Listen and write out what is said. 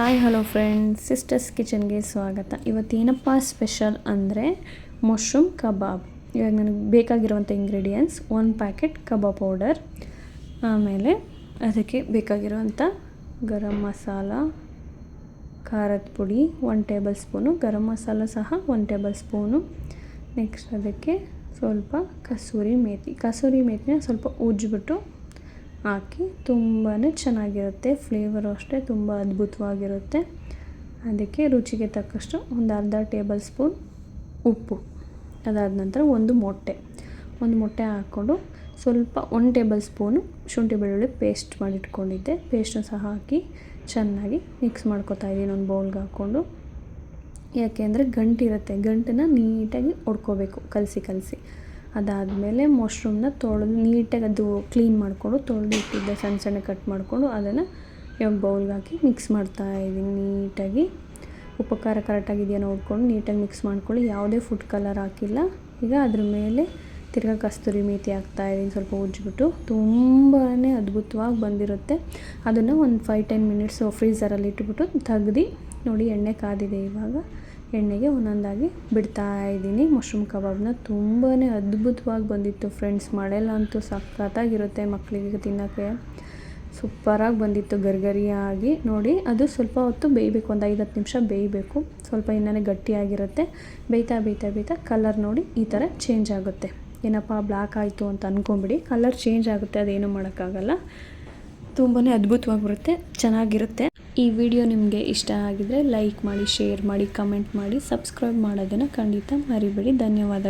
Hi hello friends, sisters ಕಿಚನ್ಗೆ ಸ್ವಾಗತ. ಇವತ್ತೇನಪ್ಪ special ಅಂದರೆ mushroom kebab. ಇವಾಗ ನನಗೆ ಬೇಕಾಗಿರುವಂಥ ಇಂಗ್ರೀಡಿಯೆಂಟ್ಸ್ 1 ಪ್ಯಾಕೆಟ್ ಕಬಾಬ್ ಪೌಡರ್, ಆಮೇಲೆ ಅದಕ್ಕೆ ಬೇಕಾಗಿರುವಂಥ ಗರಂ ಮಸಾಲ, ಖಾರದ ಪುಡಿ 1 ಟೇಬಲ್ ಸ್ಪೂನು, ಗರಂ ಮಸಾಲ ಸಹ 1 ಟೇಬಲ್ ಸ್ಪೂನು. ನೆಕ್ಸ್ಟ್ ಅದಕ್ಕೆ ಸ್ವಲ್ಪ ಕಸೂರಿ ಮೇಥಿನ ಸ್ವಲ್ಪ ಉಜ್ಜಿಬಿಟ್ಟು ಹಾಕಿ ತುಂಬಾ ಚೆನ್ನಾಗಿರುತ್ತೆ. ಫ್ಲೇವರು ಅಷ್ಟೇ ತುಂಬ ಅದ್ಭುತವಾಗಿರುತ್ತೆ. ಅದಕ್ಕೆ ರುಚಿಗೆ ತಕ್ಕಷ್ಟು ಒಂದು ಅರ್ಧ ಟೇಬಲ್ ಸ್ಪೂನ್ ಉಪ್ಪು, ಅದಾದ ನಂತರ ಒಂದು ಮೊಟ್ಟೆ ಹಾಕ್ಕೊಂಡು ಸ್ವಲ್ಪ 1 ಟೇಬಲ್ ಸ್ಪೂನು ಶುಂಠಿ ಬೆಳ್ಳುಳ್ಳಿ ಪೇಸ್ಟ್ ಮಾಡಿಟ್ಕೊಂಡಿದ್ದೆ, ಪೇಸ್ಟನ್ನು ಸಹ ಹಾಕಿ ಚೆನ್ನಾಗಿ ಮಿಕ್ಸ್ ಮಾಡ್ಕೊತಾ ಇದ್ದೀನಿ ಒಂದು ಬೌಲ್ಗೆ ಹಾಕ್ಕೊಂಡು. ಯಾಕೆಂದರೆ ಗಂಟಿರುತ್ತೆ, ಗಂಟನ್ನು ನೀಟಾಗಿ ಹೊಡ್ಕೋಬೇಕು ಕಲಸಿ. ಅದಾದಮೇಲೆ ಮಶ್ರೂಮ್ನ ತೊಳೆದು ನೀಟಾಗಿ ಅದು ಕ್ಲೀನ್ ಮಾಡಿಕೊಂಡು ತೊಳೆದು ಇಟ್ಟಿದ್ದೆ, ಸಣ್ಣ ಕಟ್ ಮಾಡಿಕೊಂಡು ಅದನ್ನು ಇವಾಗ ಬೌಲ್ಗೆ ಹಾಕಿ ಮಿಕ್ಸ್ ಮಾಡ್ತಾಯಿದ್ದೀನಿ ನೀಟಾಗಿ. ಉಪ್ಪು ಖಾರ ಕರೆಕ್ಟಾಗಿದೆಯಾ ನೋಡಿಕೊಂಡು ನೀಟಾಗಿ ಮಿಕ್ಸ್ ಮಾಡ್ಕೊಳ್ಳಿ. ಯಾವುದೇ ಫುಡ್ ಕಲರ್ ಹಾಕಿಲ್ಲ. ಈಗ ಅದ್ರ ಮೇಲೆ ತಿರ್ಗಾ ಕಸ್ತೂರಿ ಮೇಥಿ ಹಾಕ್ತಾಯಿದ್ದೀನಿ ಸ್ವಲ್ಪ ಉಜ್ಜಿಬಿಟ್ಟು. ತುಂಬಾ ಅದ್ಭುತವಾಗಿ ಬಂದಿರುತ್ತೆ. ಅದನ್ನು ಒಂದು 5-10 ಮಿನಿಟ್ಸು ಫ್ರೀಝರಲ್ಲಿ ಇಟ್ಬಿಟ್ಟು ತೆಗ್ದು ನೋಡಿ, ಎಣ್ಣೆ ಕಾದಿದೆ. ಇವಾಗ ಎಣ್ಣೆಗೆ ಒಂದೊಂದಾಗಿ ಬಿಡ್ತಾಯಿದ್ದೀನಿ ಮಶ್ರೂಮ್ ಕಬಾಬ್ನ. ತುಂಬಾ ಅದ್ಭುತವಾಗಿ ಬಂದಿತ್ತು ಫ್ರೆಂಡ್ಸ್. ಮಳೆಯಲ್ಲಂತೂ ಸಖತ್ತಾಗಿರುತ್ತೆ, ಮಕ್ಕಳಿಗೆ ತಿನ್ನೋಕ್ಕೆ ಸೂಪರಾಗಿ ಬಂದಿತ್ತು ಗರಿಗರಿಯಾಗಿ. ನೋಡಿ, ಅದು ಸ್ವಲ್ಪ ಹೊತ್ತು ಬೇಯಬೇಕು, ಒಂದು 5-10 ನಿಮಿಷ ಬೇಯಬೇಕು. ಸ್ವಲ್ಪ ಇನ್ನೂ ಗಟ್ಟಿಯಾಗಿರುತ್ತೆ. ಬೇಯ್ತಾ ಕಲರ್ ನೋಡಿ ಈ ಥರ ಚೇಂಜ್ ಆಗುತ್ತೆ. ಏನಪ್ಪ ಬ್ಲ್ಯಾಕ್ ಆಯಿತು ಅಂತ ಅಂದ್ಕೊಂಬಿಡಿ, ಕಲರ್ ಚೇಂಜ್ ಆಗುತ್ತೆ, ಅದೇನು ಮಾಡೋಕ್ಕಾಗಲ್ಲ. ತುಂಬಾ ಅದ್ಭುತವಾಗಿ ಬರುತ್ತೆ, ಚೆನ್ನಾಗಿರುತ್ತೆ. ಈ ವಿಡಿಯೋ ನಿಮಗೆ ಇಷ್ಟ ಆಗಿದರೆ ಲೈಕ್ ಮಾಡಿ, ಶೇರ್ ಮಾಡಿ, ಕಮೆಂಟ್ ಮಾಡಿ, ಸಬ್ಸ್ಕ್ರೈಬ್ ಮಾಡೋದನ್ನು ಖಂಡಿತ ಮರಿಬೇಡಿ. ಧನ್ಯವಾದ.